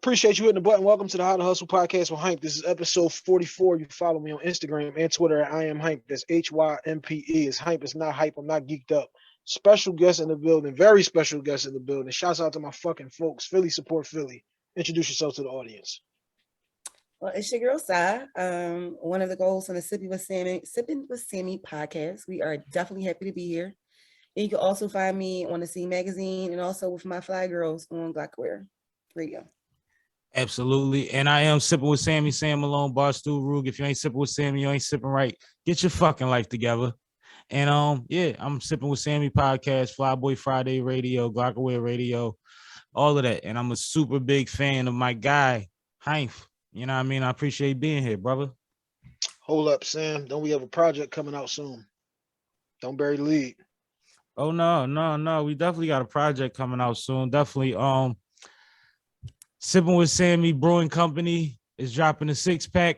Appreciate you hitting the button. Welcome to the How to Hustle podcast with Hype. This is episode 44. You follow me on Instagram and Twitter at I am Hype. That's HYMPE. It's Hype. It's not hype. I'm not geeked up. Special guest in the building. Very special guest in the building. Shouts out to my fucking folks. Philly support Philly. Introduce yourself to the audience. Well, it's your girl Sai. One of the goals on the Sipping with Sammy podcast. We are definitely happy to be here. And you can also find me on the C Magazine and also with my Fly Girls on Glockware Radio. Absolutely. And I am sipping with Sammy, Sam Malone, Barstool Rug. If you ain't sipping with Sammy, you ain't sipping right. Get your fucking life together. And I'm sipping with Sammy podcast, Flyboy Friday Radio, Glockaway Radio, all of that. And I'm a super big fan of my guy, Heinf. You know what I mean? I appreciate being here, brother. Hold up, Sam. Don't we have a project coming out soon? Don't bury the lead. Oh no. We definitely got a project coming out soon. Definitely. Sipping with Sammy Brewing Company is dropping a 6-pack,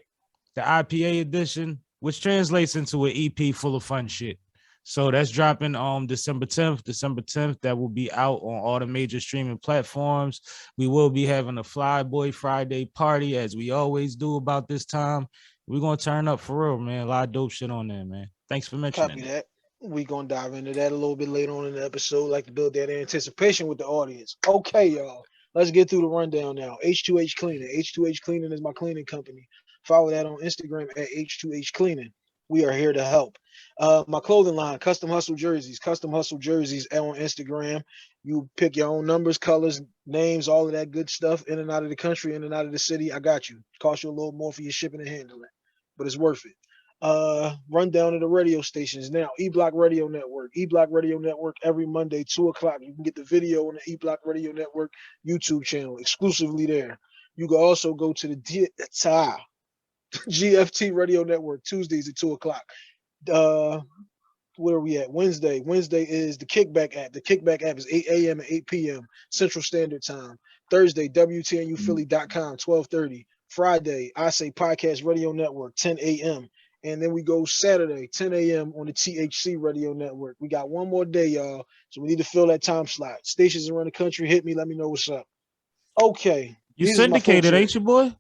the IPA edition, which translates into an EP full of fun shit. So that's dropping December 10th. That will be out on all the major streaming platforms. We will be having a Flyboy Friday party, as we always do about this time. We're going to turn up for real, man. A lot of dope shit on there, man. Thanks for mentioning Copy that. We're going to dive into that a little bit later on in the episode, like to build that anticipation with the audience. Okay, y'all. Let's get through the rundown now. H2H Cleaning. H2H Cleaning is my cleaning company. Follow that on Instagram at H2H Cleaning. We are here to help. My clothing line, Custom Hustle Jerseys. Custom Hustle Jerseys on Instagram. You pick your own numbers, colors, names, all of that good stuff, in and out of the country, in and out of the city. I got you. Cost you a little more for your shipping and handling, but it's worth it. Rundown of the radio stations now. E-Block Radio Network. E-Block Radio Network every Monday, 2 o'clock. You can get the video on the E-Block Radio Network YouTube channel exclusively there. You can also go to the GFT Radio Network Tuesdays at 2 o'clock. Where are we at? Wednesday. Wednesday is the Kickback app. The Kickback app is 8 a.m. and 8 p.m. Central Standard Time. Thursday, WTNUphilly.com, 12:30. Friday, I Say Podcast Radio Network, 10 a.m. And then we go Saturday, 10 a.m. on the THC Radio Network. We got one more day, y'all. So we need to fill that time slot. Stations around the country, hit me. Let me know what's up. Okay. You syndicated, ain't you, boy?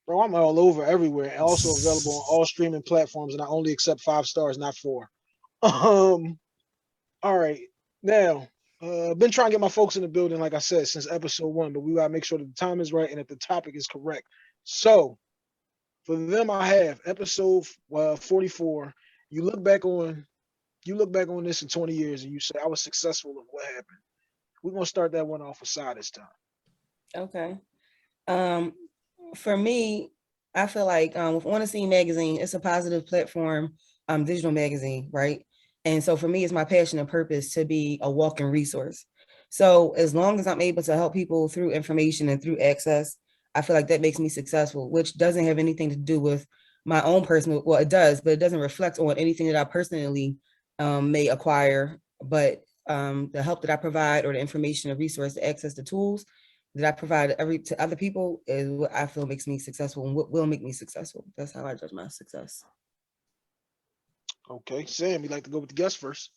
Bro, I'm all over everywhere. And also available on all streaming platforms. And I only accept 5 stars, not 4. All right. Now, been trying to get my folks in the building, like I said, since episode 1. But we got to make sure that the time is right and that the topic is correct. So, for them, I have episode 44. You look back on this in 20 years and you say, I was successful of what happened. We're going to start that one off with Side this time. Okay. For me, I feel like with On the Scene Magazine, it's a positive platform, digital magazine, right? And so for me, it's my passion and purpose to be a walking resource. So as long as I'm able to help people through information and through access, I feel like that makes me successful, which doesn't have anything to do with my own personal, well, it does, but it doesn't reflect on anything that I personally may acquire. But the help that I provide, or the information, the resource, the access, the tools that I provide to other people is what I feel makes me successful and what will make me successful. That's how I judge my success. Okay, Sam, you like to go with the guest first?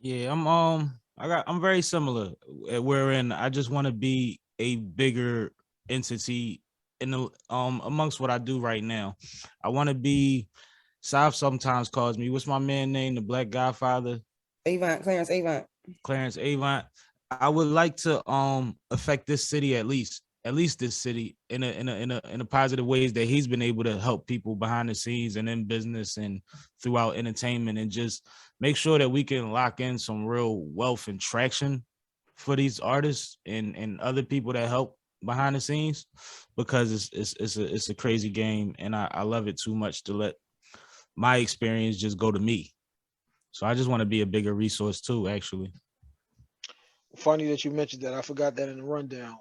Yeah, I'm very similar, wherein I just want to be a bigger entity in the amongst what I do right now. I want to be. South sometimes calls me. What's my man name? The Black Godfather. Clarence Avant. I would like to affect this city at least this city in a positive ways that he's been able to help people behind the scenes and in business and throughout entertainment, and just make sure that we can lock in some real wealth and traction for these artists and other people that help behind the scenes, because it's a crazy game, and I love it too much to let my experience just go to me. So I just want to be a bigger resource too, actually. Funny that you mentioned that. I forgot that in the rundown.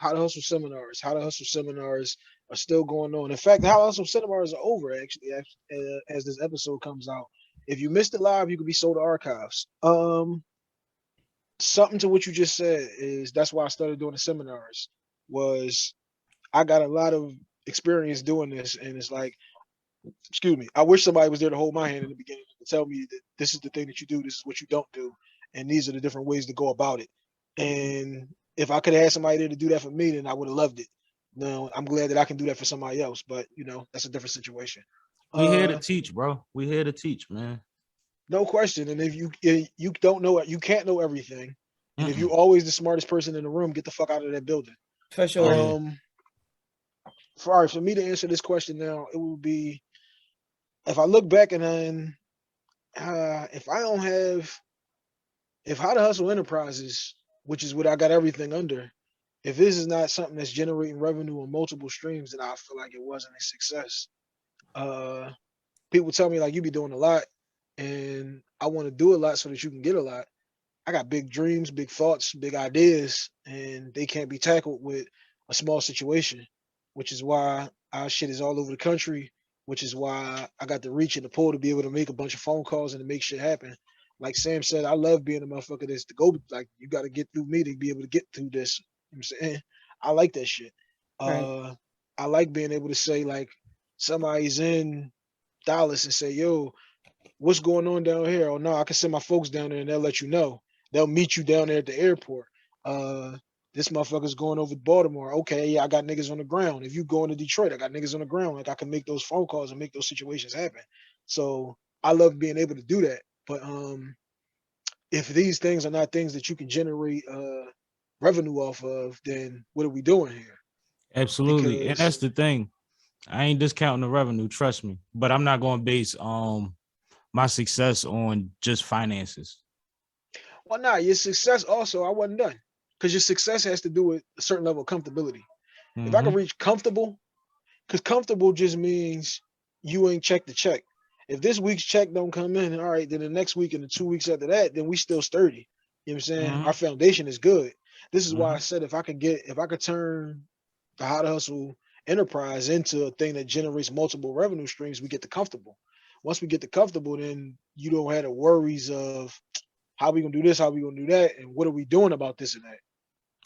How to Hustle seminars. How to Hustle seminars are still going on. In fact, How to Hustle seminars are over, actually, as this episode comes out. If you missed it live, you could be sold to archives. Something to what you just said is that's why I started doing the seminars. Was I got a lot of experience doing this, and it's like, excuse me, I wish somebody was there to hold my hand in the beginning to tell me that this is the thing that you do, this is what you don't do, and these are the different ways to go about it. And if I could have had somebody there to do that for me, then I would have loved it. No, I'm glad that I can do that for somebody else, but that's a different situation. We here to teach, bro. We here to teach, man. No question. And if you don't know it, you can't know everything. And if Mm-mm. you're always the smartest person in the room, get the fuck out of that building. For sure. Yeah. For me to answer this question now, it would be if I look back and then if I don't have if How to Hustle Enterprises, which is what I got everything under, if this is not something that's generating revenue on multiple streams, then I feel like it wasn't a success. Uh, People tell me like you be doing a lot, and I want to do a lot so that you can get a lot. I got big dreams, big thoughts, big ideas, and they can't be tackled with a small situation, which is why our shit is all over the country, which is why I got the reach and the pull to be able to make a bunch of phone calls and to make shit happen. Like Sam said, I love being a motherfucker that's to go, like, you got to get through me to be able to get through this. You know what I'm saying? I like that shit. Right. I like being able to say, like, somebody's in Dallas and say, yo, what's going on down here? Oh no, I can send my folks down there and they'll let you know. They'll meet you down there at the airport. This motherfucker's going over to Baltimore. Okay, yeah, I got niggas on the ground. If you going to Detroit, I got niggas on the ground. Like, I can make those phone calls and make those situations happen. So I love being able to do that. But if these things are not things that you can generate revenue off of, then what are we doing here? Absolutely. And that's Because the thing. I ain't discounting the revenue, trust me. But I'm not going to base my success on just finances. well, nah, your success also, I wasn't done. Because your success has to do with a certain level of comfortability. If I can reach comfortable, because comfortable just means you ain't checked the check. If this week's check don't come in, all right, then the next week and the 2 weeks after that, then we still sturdy. You know what I'm saying? Mhm. Our foundation is good. This is why I Mhm. said if I could turn the How to Hustle enterprise into a thing that generates multiple revenue streams, we get the comfortable. Once we get the comfortable, then you don't have the worries of how we gonna do this, how we gonna do that, and what are we doing about this and that.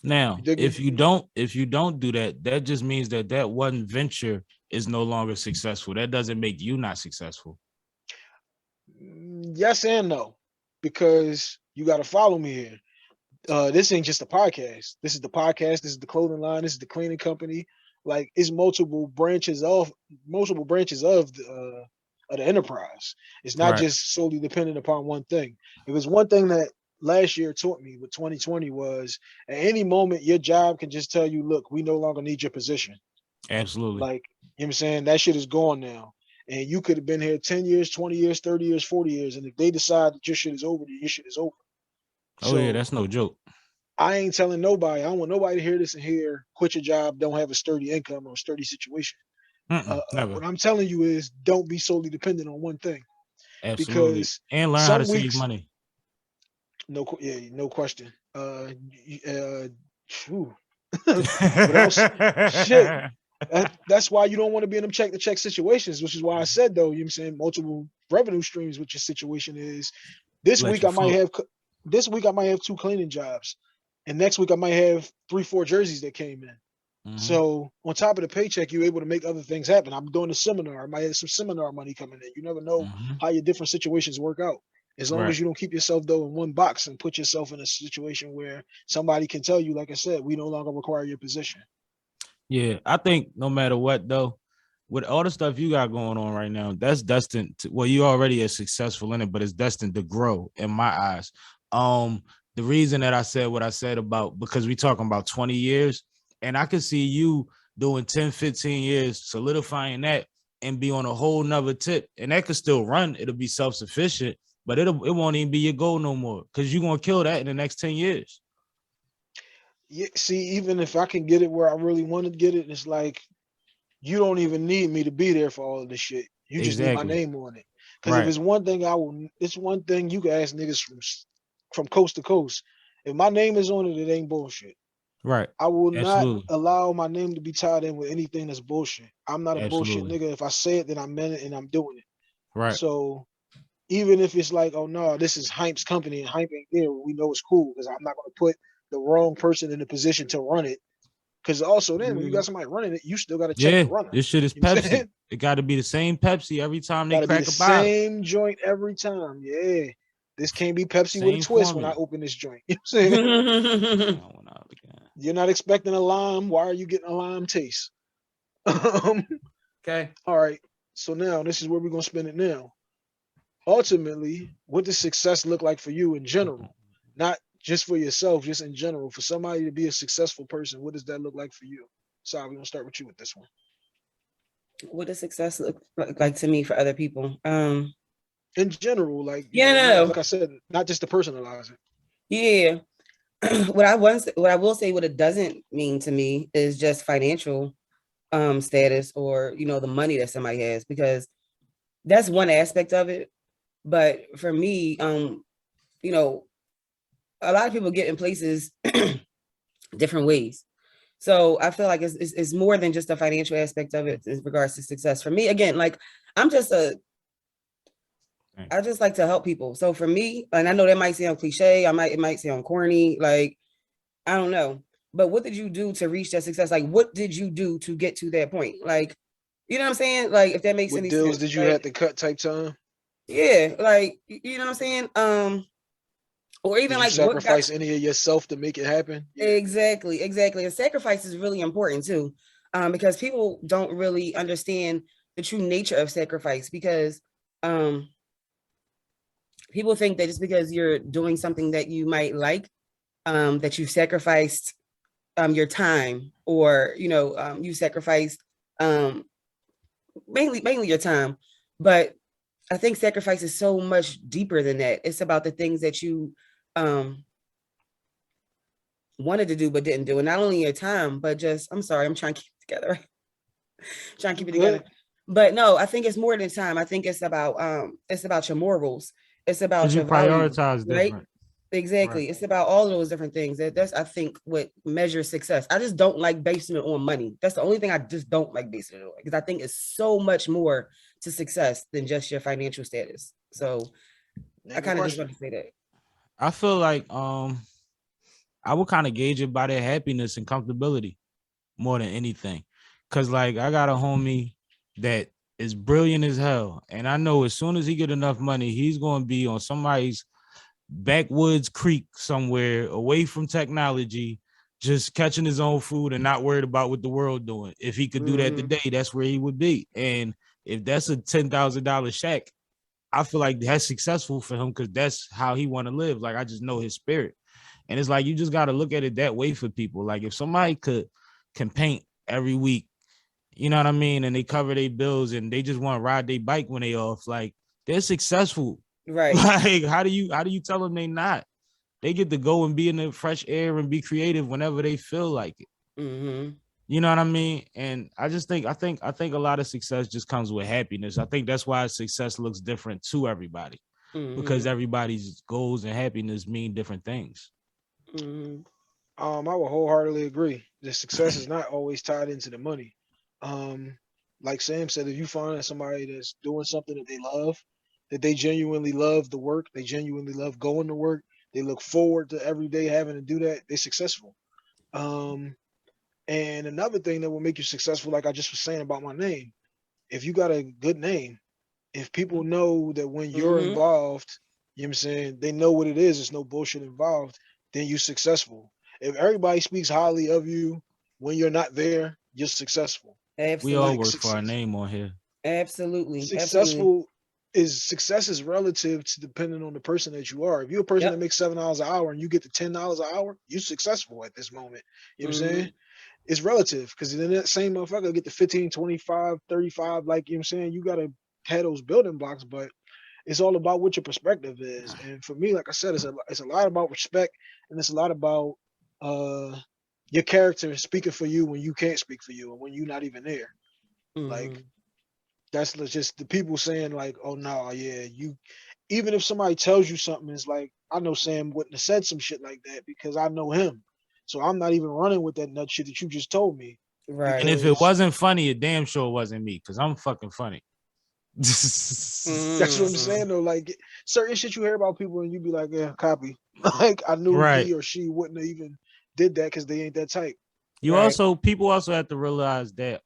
You Now, dig if me? you don't do that, that just means that one venture is no longer successful. That doesn't make you not successful. Yes and no, because you got to follow me here. This ain't just a podcast. This is the podcast. This is the clothing line. This is the cleaning company. Like, it's multiple branches of the enterprise. It's not Right. just solely dependent upon one thing. It was one thing that last year taught me with 2020 was at any moment your job can just tell you, look, we no longer need your position. Absolutely. Like, you know what I'm saying? That shit is gone now. And you could have been here 10 years, 20 years, 30 years, 40 years. And if they decide that your shit is over, then your shit is over. Oh yeah, So that's no joke. I ain't telling nobody. I don't want nobody to hear this and hear quit your job, don't have a sturdy income or a sturdy situation. Never. What I'm telling you is don't be solely dependent on one thing, Absolutely. because And learn how to some save weeks, money. no question. Phew. But else, shit. That's why you don't want to be in them check to check situations, which is why I said, though, you know what I'm saying, multiple revenue streams, which your situation is. This Let week you I might float. have two cleaning jobs, and next week I might have 3-4 jerseys that came in. Mhm. So on top of the paycheck, you're able to make other things happen. I'm doing a seminar. I might have some seminar money coming in. You never know Mhm. how your different situations work out. As long Right. as you don't keep yourself, though, in one box and put yourself in a situation where somebody can tell you, like I said, we no longer require your position. Yeah, I think no matter what though, with all the stuff you got going on right now, that's destined to, well, you already are successful in it, but it's destined to grow in my eyes. The reason that I said what I said about, because we talking about 20 years, and I could see you doing 10, 15 years, solidifying that and be on a whole nother tip. And that could still run, it'll be self-sufficient, but it won't even be your goal no more because you're gonna kill that in the next 10 years. Yeah, see, even if I can get it where I really want to get it, it's like you don't even need me to be there for all of this shit. You just need my Exactly. name on it. Because if Right. it's one thing, it's one thing you can ask niggas from coast to coast. If my name is on it, it ain't bullshit. Right. I will not Absolutely. allow my name to be tied in with anything that's bullshit. I'm not a bullshit Absolutely. nigga. If I say it, then I meant it and I'm doing it. Right. So even if it's like, oh no, this is Hype's company and Hype ain't there, we know it's cool because I'm not gonna put the wrong person in the position to run it. Because also then when you got somebody running it, you still got to check Yeah, the runner. this shit is You know what I'm Pepsi. saying? It got to be the same Pepsi every time they Got to be the crack a bottle. same joint every time. Yeah. This can't be Pepsi with a Same twist when I formula. open this joint. You know what I'm saying? I went out again. You're not expecting a lime. Why are you getting a lime taste? All Okay. right. So now this is where we're gonna spend it now. Ultimately, what does success look like for you in general? Not just for yourself, just in general. For somebody to be a successful person, what does that look like for you? So we're gonna start with you with this one. What does success look like to me for other people? In general, like Yeah, not no, like I said, not just to personalize it. yeah. What I will say, what it doesn't mean to me is just financial status or the money that somebody has, because that's one aspect of it. But for me, you know, a lot of people get in places different ways. So I feel like it's more than just the financial aspect of it in regards to success. For me, again, like I'm just I just like to help people. So for me, and I know that might sound cliche, it might sound corny, like I don't know. But what did you do to reach that success? Like what did you do to get to that point? Like, you know what I'm saying? Like if that makes What any deals sense. did you have Like, to cut type time? yeah, like you know what I'm saying? Or even Did you like what got sacrifice any of yourself to make it happen? Yeah. exactly. And sacrifice is really important too. Because people don't really understand the true nature of sacrifice, because um people think that just because you're doing something that you might like, that you sacrificed your time, or you sacrificed um mainly your time. But I think sacrifice is so much deeper than that. It's about the things that you um wanted to do but didn't do, and not only your time, but just I'm sorry, I'm trying to keep it together. Trying to You keep it together. good? But no, I think it's more than time. I think it's about your morals. It's Because about you your values, prioritize right? different. Right. Exactly. It's about all of those different things. That's I think what measures success. I just don't like basing it on money. That's the only thing I just don't like basing it on, because I think it's so much more to success than just your financial status. So I Name your kind of just question. want to say that. I feel like I would kind of gauge it by their happiness and comfortability more than anything. Cause like I got a homie that is brilliant as hell. And I know as soon as he get enough money, he's gonna be on somebody's backwoods creek somewhere away from technology, just catching his own food and not worried about what the world doing. If he could do that Mm-hmm. today, that's where he would be. And if that's a $10,000 shack, I feel like that's successful for him because that's how he want to live. Like I just know his spirit. And it's like you just got to look at it that way for people. Like if somebody can paint every week, you know what I mean, and they cover their bills and they just want to ride their bike when they off, like they're successful. Right. Like how do you tell them they not? They get to go and be in the fresh air and be creative whenever they feel like it. Mm-hmm. You know what I mean? And I think a lot of success just comes with happiness. I think that's why success looks different to everybody, because Mm-hmm. everybody's goals and happiness mean different things. Mm-hmm. I would wholeheartedly agree. The success is not always tied into the money. Um, like Sam said, if you find somebody that's doing something that they love, that they genuinely love the work, they genuinely love going to work, they look forward to every day having to do that, they're successful. Um, and another thing that will make you successful, like I just was saying about my name, if you got a good name, if people know that when you're Mm-hmm. involved, you know what I'm saying, they know what it is, there's no bullshit involved, then you're successful. If everybody speaks highly of you when you're not there, you're successful. We all Like Absolutely. work for our name on here. Absolutely. successful success is relative to depending on the person that you are. If you're a person that Yep. makes $7 an hour and you get to $10 an hour, you're successful at this moment. You know what I'm Mm-hmm. saying? It's relative because then that same motherfucker get to 15, 25, 35. Like you know what I'm saying, you gotta have those building blocks, but it's all about what your perspective is. And for me, like I said, it's a lot about respect, and it's a lot about uh your character speaking for you when you can't speak for you and when you're not even there. Like Mm-hmm. that's just the people saying like, oh no, yeah, you. Even if somebody tells you something, it's like I know Sam wouldn't have said some shit like that because I know him. So I'm not even running with that nut shit that you just told me And Right. if it because wasn't funny, it damn sure wasn't me, because I'm fucking funny. that's what I'm Mm-hmm. saying though. Like certain shit you hear about people and you be like, yeah, copy. Like I knew Right. he or she wouldn't have even did that because they ain't that type. Right. People also have to realize that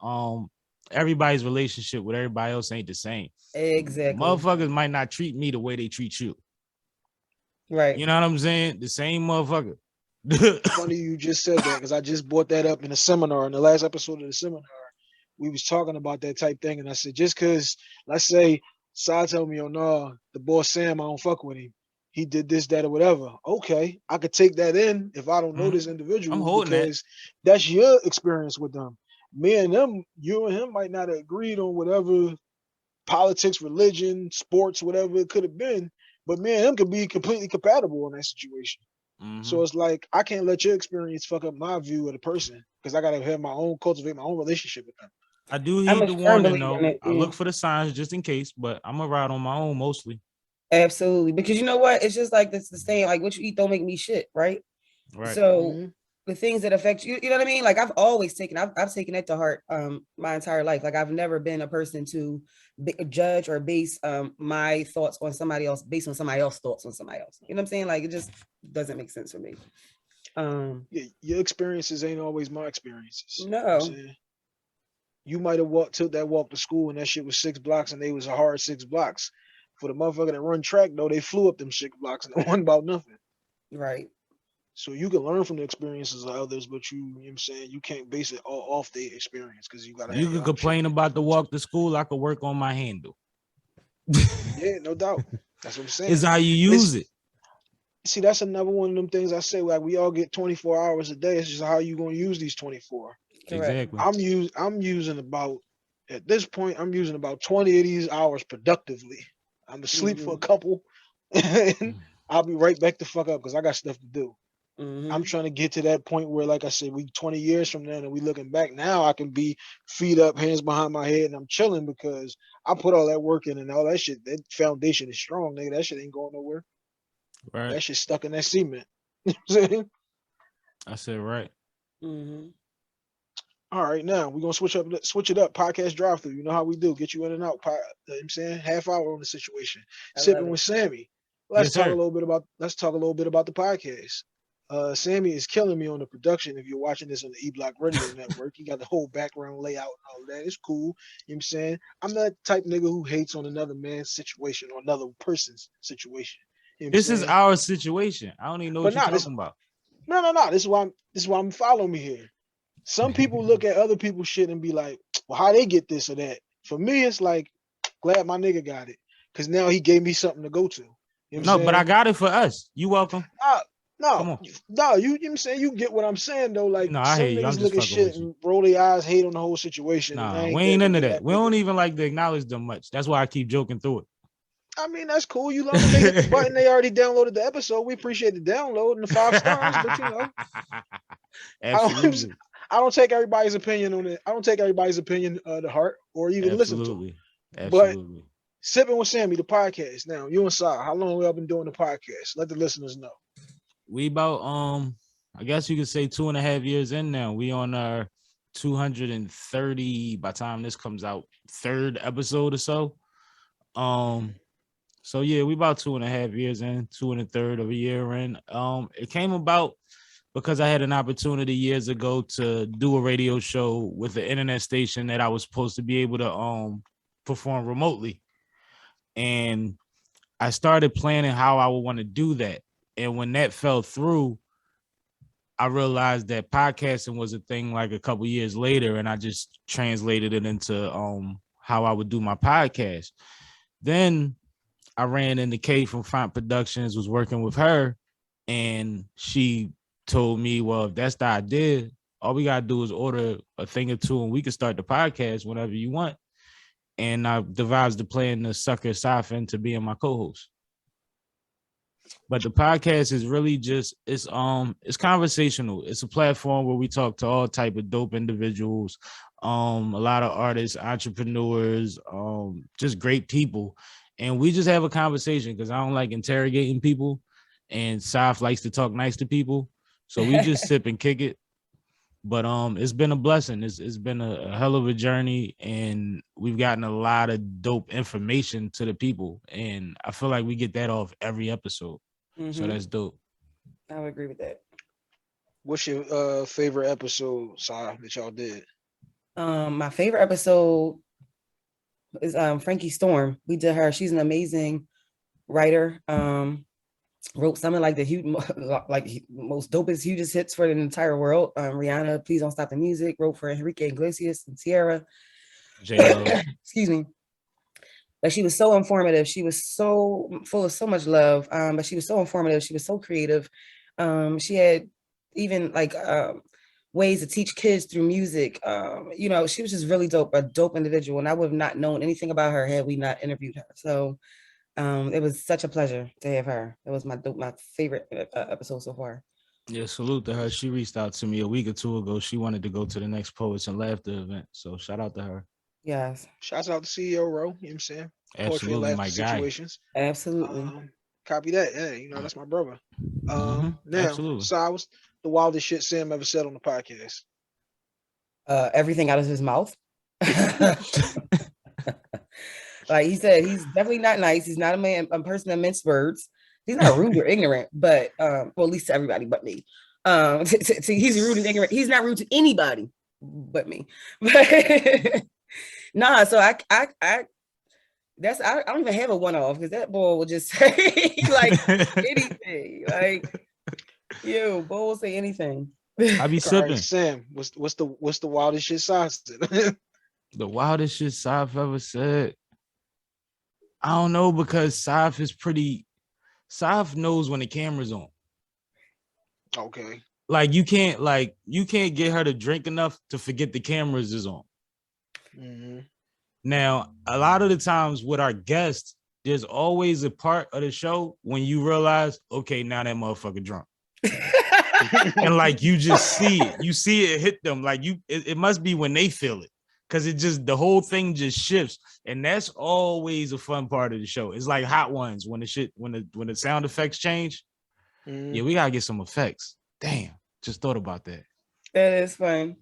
everybody's relationship with everybody else ain't the same. Exactly. Motherfuckers might not treat me the way they treat you. Right. You know what I'm saying? The same motherfucker. Funny you just said that because I just brought that up in a seminar in the last episode of the seminar. We was talking about that type thing, and I said just because, let's say, Sai told me, "Oh no, the boy Sam, I don't fuck with him. He did this, that, or whatever." Okay, I could take that in if I don't know this Mhm. I'm individual holding that. because that's your experience with them. Me and them, you and him might not have agreed on whatever politics, religion, sports, whatever it could have been, but me and him could be completely compatible in that situation. Hmm. So it's like I can't let your experience fuck up my view of the person because I gotta have my own cultivate my own relationship with them. I do I'm heed a the firm warning believer in though. it. I Yeah, look for the signs just in case, but I'm gonna ride on my own mostly. absolutely. Because you know what? It's just like this the saying, like what you eat don't make me shit, right? Right. So Mm-hmm. the things that affect you, you know what I mean? Like I've taken that to heart my entire life. Like I've never been a person to judge or base my thoughts on somebody else based on somebody else's thoughts on somebody else. You know what I'm saying? Like it just doesn't make sense for me. Yeah, your experiences ain't always my experiences. You know what I'm No, saying? You might have took that walk to school and that shit was 6 blocks and they was a hard 6 blocks. For the motherfucker that run track though, they flew up them 6 blocks and it wasn't about nothing. right. So you can learn from the experiences of others, but you know what I'm saying, you can't base it all off their experience because you gotta You have can your own shit complain to about the contribute to. walk to school. I could work on my handle. Yeah, no doubt. That's what I'm It's saying. how you It's use it. see, that's another one of them things I say. Like we all get 24 hours a day. It's just how you gonna use these 24. Correct. Exactly. I'm using about at this point, I'm using about 20 of these hours productively. I'm asleep for a Mm-hmm. couple and I'll be right back the fuck up because I got stuff to do. I'm Mm-hmm. trying to get to that point where, like I said, we 20 years from now and we looking back now, I can be feet up, hands behind my head, and I'm chilling because I put all that work in and all that shit. That foundation is strong, nigga. That shit ain't going nowhere. Right. That shit stuck in that cement. You know what I'm saying? I said right. Mm-hmm. All right, now we're gonna switch it up. Podcast drive through. You know how we do. Get you in and out. You know what I'm saying? Half hour on the situation. I love Sipping with it. Sammy. Yes, sir. Let's talk a little bit about the podcast. Sammy is killing me on the production. If you're watching this on the E Block Radio Network, he got the whole background layout and all of that. It's cool. You know what I'm saying? I'm not the type nigga who hates on another man's situation or another person's situation. You know what I'm This is saying? our situation. I don't even know But what you're nah, this talking about. no. This is why I'm following me here. Some people look at other people's shit and be like, well, how they get this or that? For me, it's like, glad my nigga got it. Cause now he gave me something to go to. You know what I'm No, but I saying? got it for us. You welcome. Uh, Come no, on. no, you know what I'm saying? You get what I'm saying though. Like No, I hear some you. I'm niggas just look at fucking shit with you. and roll their eyes, hate on the whole situation, and I Nah, we ain't ain't that into nigga, that. that We nigga. don't even like to acknowledge them much. That's why I keep joking through I mean, that's cool. You long as they hit the button, they already downloaded the episode. We appreciate the download and the 5 stars, but you know, it. I don't, Absolutely. I don't take everybody's opinion on it. I don't take everybody's opinion to heart or even listen to them. Absolutely. But Absolutely. Sipping with Sammy, the podcast. Now, you and Sai, how long we all been doing the podcast? Let the listeners know. We about I guess you could say 2.5 years in now. We on our 230 by the time this comes out, third episode or so. Um so yeah, we about 2.5 years in, two and a third of a year in. It came about because I had an opportunity years ago to do a radio show with an internet station that I was supposed to be able to perform remotely. And I started planning how I would want to do that. And when that fell through, I realized that podcasting was a thing like a couple years later, and I just translated it into how I would do my podcast. Then I ran into Kay from Font Productions, was working with her, and she told me, well, if that's the idea, all we gotta do is order a thing or two and we can start the podcast whenever you want. And I devised the plan to sucker Saf into being my co-host. But the podcast is really just it's conversational. It's a platform where we talk to all type of dope individuals, a lot of artists, entrepreneurs, just great people, and we just have a conversation because I don't like interrogating people, and Saf likes to talk nice to people, so we just sip and kick it. But it's been a blessing. It's been a hell of a journey, and we've gotten a lot of dope information to the people, and I feel like we get that off every episode. So Mm-hmm. that's dope. I would agree with that. What's your favorite episode, Sai, that y'all did? My favorite episode is Frankie Storm. We did her. She's an amazing writer. wrote some of like the huge, like most dopest, hugest hits for the entire world. Rihanna, Please Don't Stop the Music, wrote for Enrique Iglesias and Sierra. J-Lo. Excuse me. But she was so informative. She was so full of so much love. But she was so informative. She was so creative. She had even like ways to teach kids through music. You know, she was just really dope, a dope individual. And I would have not known anything about her had we not interviewed her. So it was such a pleasure to have her. It was my favorite episode so far. Yeah, salute to her. She reached out to me a week or two ago. She wanted to go to the next Poets and Laughter event. So shout out to her. Yes. Shouts out to CEO Ro, you know what I'm saying? Poetry and Absolutely, laughter my guy. situations. Absolutely. Copy that. Yeah, you know, that's my brother. Now, Absolutely. so I was the wildest shit Sam ever said on the podcast. Everything out of his mouth. Like he said, he's definitely not nice. He's not a person that minces words. He's not rude or ignorant, but well, at least to everybody but me. He's rude and ignorant. He's not rude to anybody but me. Nah, so I don't even have a one-off because that boy will just say like anything. Like boy will say anything. I be All sipping. right, Sam, what's the wildest shit Sai said? The wildest shit Saf ever said. I don't know, because Saf knows when the camera's on. Okay. Like you can't get her to drink enough to forget the cameras is on. Mm-hmm. Now, a lot of the times with our guests, there's always a part of the show when you realize, okay, now that motherfucker drunk. And like you just see it. You see it hit them. Like it must be when they feel it. Cause it just, the whole thing just shifts. And that's always a fun part of the show. It's like Hot Ones when the sound effects change. Mm-hmm. Yeah, we gotta get some effects. Damn, just thought about that. That is fun.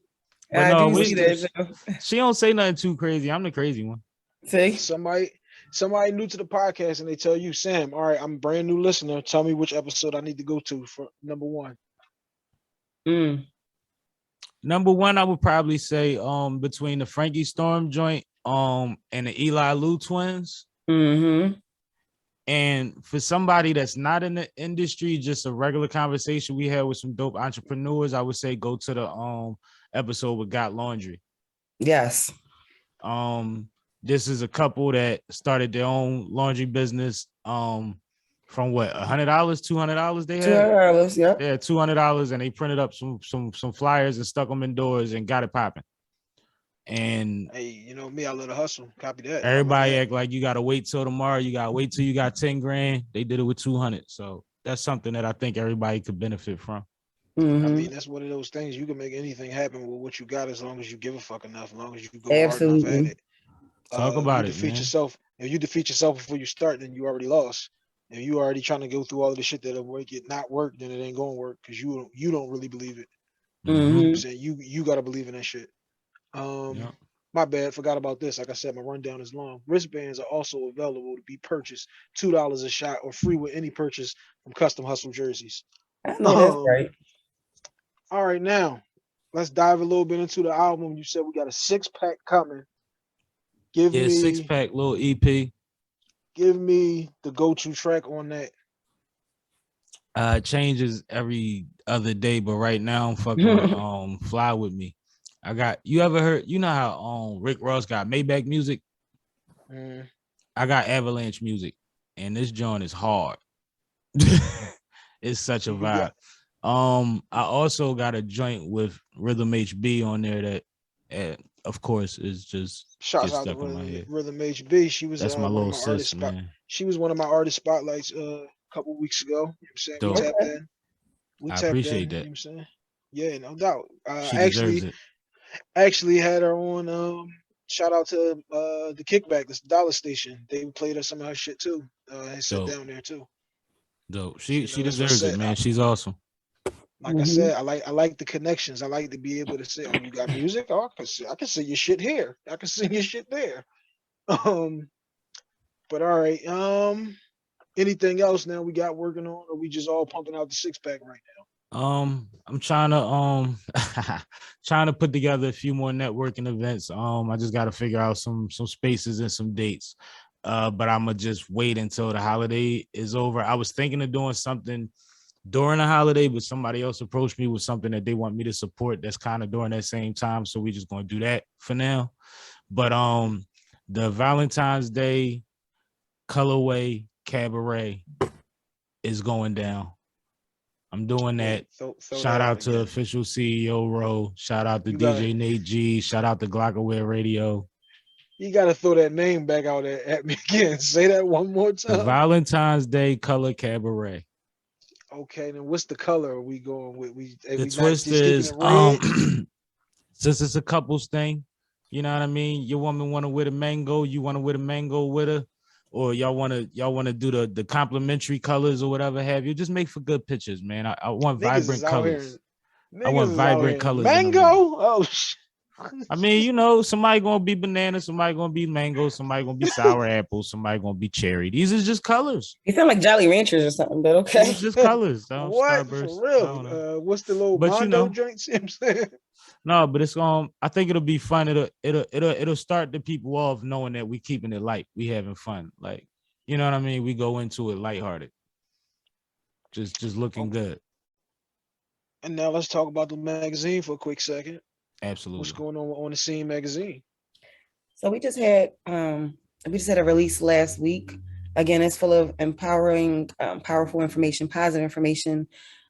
But I no, do see that. she don't say nothing too crazy. I'm the crazy one. See? Somebody new to the podcast and they tell you, Sam, all right, I'm a brand new listener. Tell me which episode I need to go to for number one. Number one, I would probably say between the Frankie Storm joint and the Eli Lou twins. Mm-hmm. And for somebody that's not in the industry, just a regular conversation we had with some dope entrepreneurs, I would say go to the episode with Got Laundry. Yes. This is a couple that started their own laundry business from what, $100, $200 they had? $200, yep. Yeah, $200, and they printed up some flyers and stuck them indoors and got it popping. And hey, you know me, I love to hustle. Copy that. Everybody act like you gotta wait till tomorrow. You gotta wait till you got 10 grand. They did it with 200. So that's something that I think everybody could benefit from. Mm-hmm. I mean, that's one of those things. You can make anything happen with what you got as long as you give a fuck enough, as long as you go hard enough at it. Talk about you it, defeat man. yourself. If you defeat yourself before you start, then you already lost. If you already trying to go through all of the shit that'll make it not work, then it ain't gonna work because you don't really believe it. Mm-hmm. So you gotta believe in that shit. My bad, forgot about this. Like I said, my rundown is long. Wristbands are also available to be purchased $2 a shot or free with any purchase from Custom Hustle jerseys. I know that's right. All right, now let's dive a little bit into the album. You said we got a 6-pack coming. Give me 6-pack little EP. Give me the go-to track on that. It changes every other day, but right now I'm fucking with Fly With Me. You ever heard, you know how Rick Ross got Maybach music? I got Avalanche music, and this joint is hard. It's such a vibe. I also got a joint with Rhythm HB on there that of course is just Shouts out to Rhythm HB. She was that's my one little of my sis, man. She was one of my artist spotlights a couple weeks ago. You know what I'm saying? We tapped in. I appreciate that. You know what I'm saying? Yeah, no doubt. She deserves it. Actually had her on shout out to the Kickback, this Dollar Station. They played her some of her shit too. And sit down there too. Dope. She deserves it, man. She's awesome. Like I said, I like the connections. I like to be able to say, "Oh, you got music? Oh, I can sing your shit here. I can sing your shit there." But all right. Anything else now we got working on, or we just all pumping out the 6-pack right now? I'm trying to put together a few more networking events. I just got to figure out some spaces and some dates. but I'm gonna just wait until the holiday is over. I was thinking of doing something during the holiday, but somebody else approached me with something that they want me to support that's kind of during that same time. So we just gonna do that for now. But the Valentine's Day colorway cabaret is going down. I'm doing that. Throw Shout that out to again. official CEO Ro. Shout out to You DJ gotta- Nate G. Shout out to Glockaware Radio. You got to throw that name back out at me again. Say that one more The time. Valentine's Day color cabaret. Okay, then what's the color are we going with? We The not twist just keeping is it red. since it's a couples thing, you know what I mean? Your woman want to wear the mango, you want to wear the mango with her, or y'all want to do the complementary colors or whatever have you. Just make for good pictures, man. I want Niggas is vibrant out here. colors. I want Niggas is out vibrant here. colors in the Mango. room. Oh. I mean, you know, somebody gonna be banana, somebody gonna be mango, somebody gonna be sour apple, somebody gonna be cherry. These are just colors. You sound like Jolly Ranchers or something, but okay. These are just colors. What Starburst. for I don't know. real? What's the little But you Mondo know, drinks? You know what I'm saying? no, but it's I think it'll be fun. It'll start the people off knowing that we keeping it light. We having fun. Like, you know what I mean? We go into it lighthearted. Just looking good. And now let's talk about the magazine for a quick second. Absolutely. What's going on the Scene magazine? So we just had a release last week. Again, it's full of empowering, powerful information, positive information.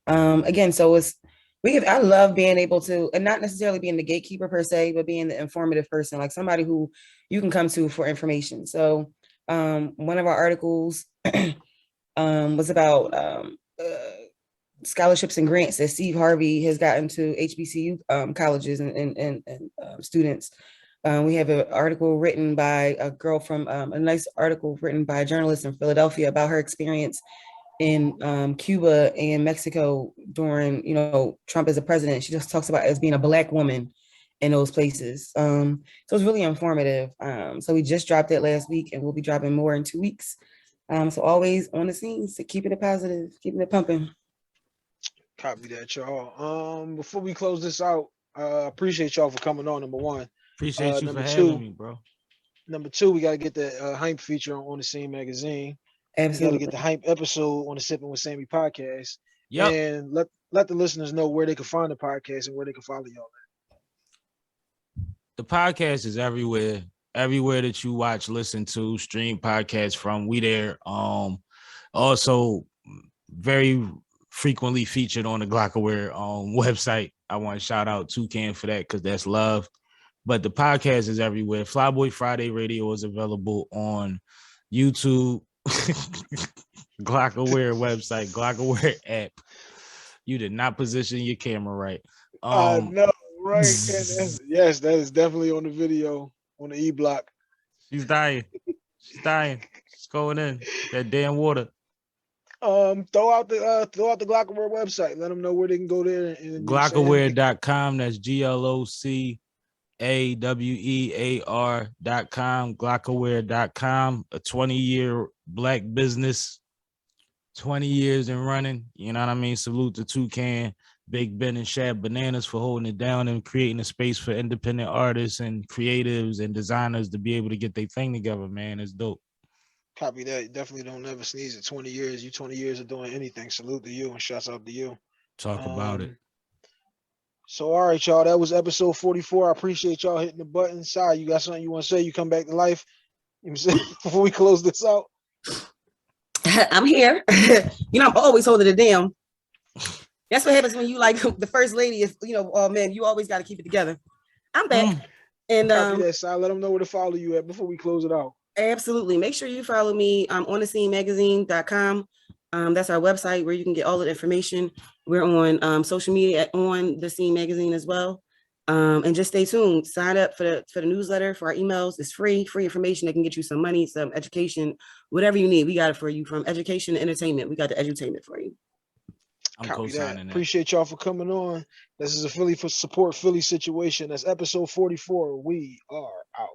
Again, so I love being able to, and not necessarily being the gatekeeper per se, but being the informative person, like somebody who you can come to for information. So one of our articles was about scholarships and grants that Steve Harvey has gotten to HBCU colleges and students. We have an article written by a girl from a nice article written by a journalist in Philadelphia about her experience in Cuba and Mexico during, Trump as a president. She just talks about it as being a Black woman in those places. So it's really informative. So we just dropped it last week and we'll be dropping more in 2 weeks. So always on the scenes, to keeping it positive, keeping it pumping. Copy that, y'all. Before we close this out, appreciate y'all for coming on. Number one. Appreciate you for number having two, me, bro. Number two, we got to get the hype feature on the Scene magazine. Absolutely. We got to get the hype episode on the Sipping with Sammy podcast. Yep. And let the listeners know where they can find the podcast and where they can follow y'all at. The podcast is everywhere. Everywhere that you watch, listen to, stream podcasts from, we there. Also very frequently featured on the Glockaware website. I want to shout out Toucan for that because that's love. But the podcast is everywhere. Flyboy Friday Radio is available on YouTube, Glockaware website, Glockaware app. You did not position your camera right. No, right. Yes, that is definitely on the video on the E-block. She's dying. She's dying. She's going in. That damn water. Throw out the Glockaware website. Let them know where they can go there. And Glockaware.com. That's GLOCAWEAR.com. Glockaware.com. A 20-year Black business. 20 years and running. You know what I mean? Salute to Toucan, Big Ben, and Shab Bananas for holding it down and creating a space for independent artists and creatives and designers to be able to get their thing together, man. It's dope. Copy that. Definitely don't never sneeze at 20 years. You 20 years of doing anything. Salute to you and shouts out to you. Talk about it. So, all right, y'all. That was episode 44. I appreciate y'all hitting the button. Sorry, you got something you want to say? You come back to life? You know what I'm saying? Before we close this out. I'm here. I'm always holding it down. That's what happens when you like the first lady is, oh man, you always got to keep it together. I'm back. And Copy that, Si. Let them know where to follow you at before we close it out. Absolutely. Make sure you follow me on thescenemagazine.com. That's our website where you can get all of the information. We're on social media on The Scene Magazine as well. And just stay tuned. Sign up for the newsletter, for our emails. It's free information that can get you some money, some education, whatever you need. We got it for you, from education to entertainment. We got the edutainment for you. I'm co-signing that. Appreciate y'all for coming on. This is a Philly for Support Philly situation. That's episode 44. We are out.